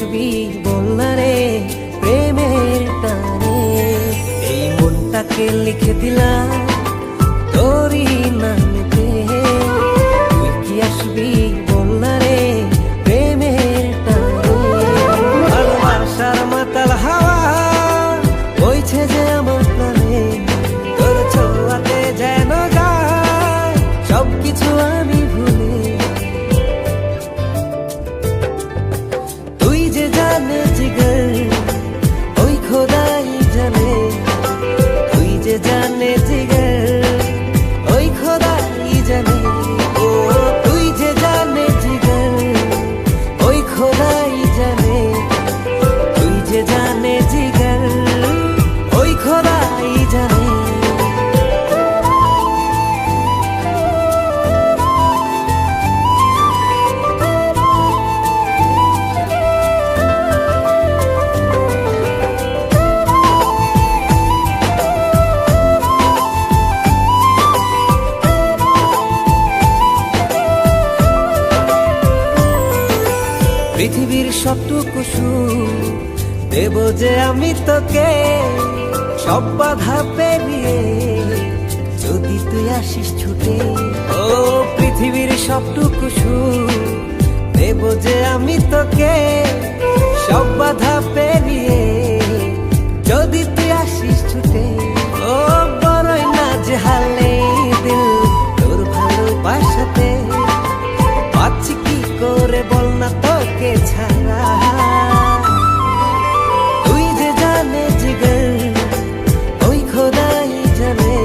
আসবি বলনা রে প্রেমের টানে। এই মনটাকে লিখে দিলাম তোরই নামেতে, তুই কি আসবি বলনা রে প্রেমের টানে। ভালোবাসার মাতাল হাওয়া বইছে যে আমার প্রাণে, তোর ছোঁয়াতে যেন যায় সবকিছু আমি ভুলে। তুই যে জানে জিগর ওই খোদাই জানে, তুই যে জানে জিগর ওই খোদাই জানে। ও তুই যে জানে জিগর ওই খোদাই জানে, তুই যে জানে জিগর ওই খোদাই জানে। পৃথিবীর সবটুকু সুখ দেব যে আমি তোকে, সব বাধা পেরিয়ে যদি তুই আসিস ছুটে। ও পৃথিবীর সবটুকু সুখ দেব যে আমি তোকে, সব বাধা পেরিয়ে যদি তুই আসিস ছুটে। ও বড়ই না যে হালে দিল তোর ভালোবাসাতে, পাচ্ছি কি করে বল না তোকে ছাড়া। তুই যে জানে জিগর ওই খোদাই জানে,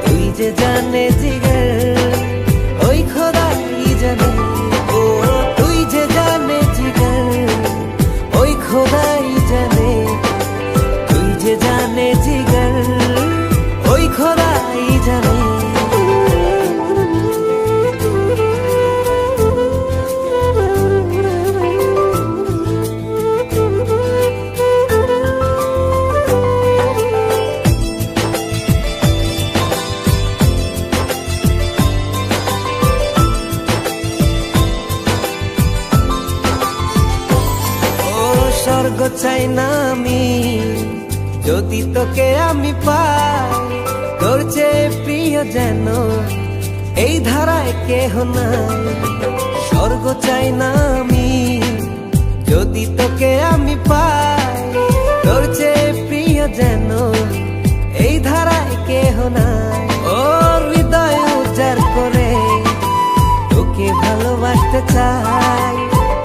তুই যে জানে জিগর ওই খোদাই জানে। ও তুই যে জানে জিগর ওই খোদাই জানে, তুই যে জানে জিগর ওই খোদাই জানে। স্বর্গ চাই না আমি যদি তোকে আমি পাই, তোর চেয়ে প্রিয় যেন এই ধারায় কেহ নাই। স্বর্গ চাই না আমি যদি তোকে আমি পাই, তোর চেয়ে প্রিয় যেন এই ধারায় কেহ নাই। ও হৃদয় উজাড় করে তোকে ভালোবাসতে চাই,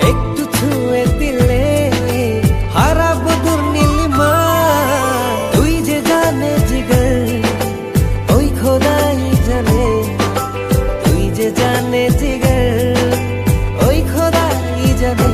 একটু ছুঁয়ে দিলে হারাবো দূর নীলিমা। তুই যে জানে জিগর ওই খোদাই জানে, তুই যে জানে জিগর ওই খোদাই জানে।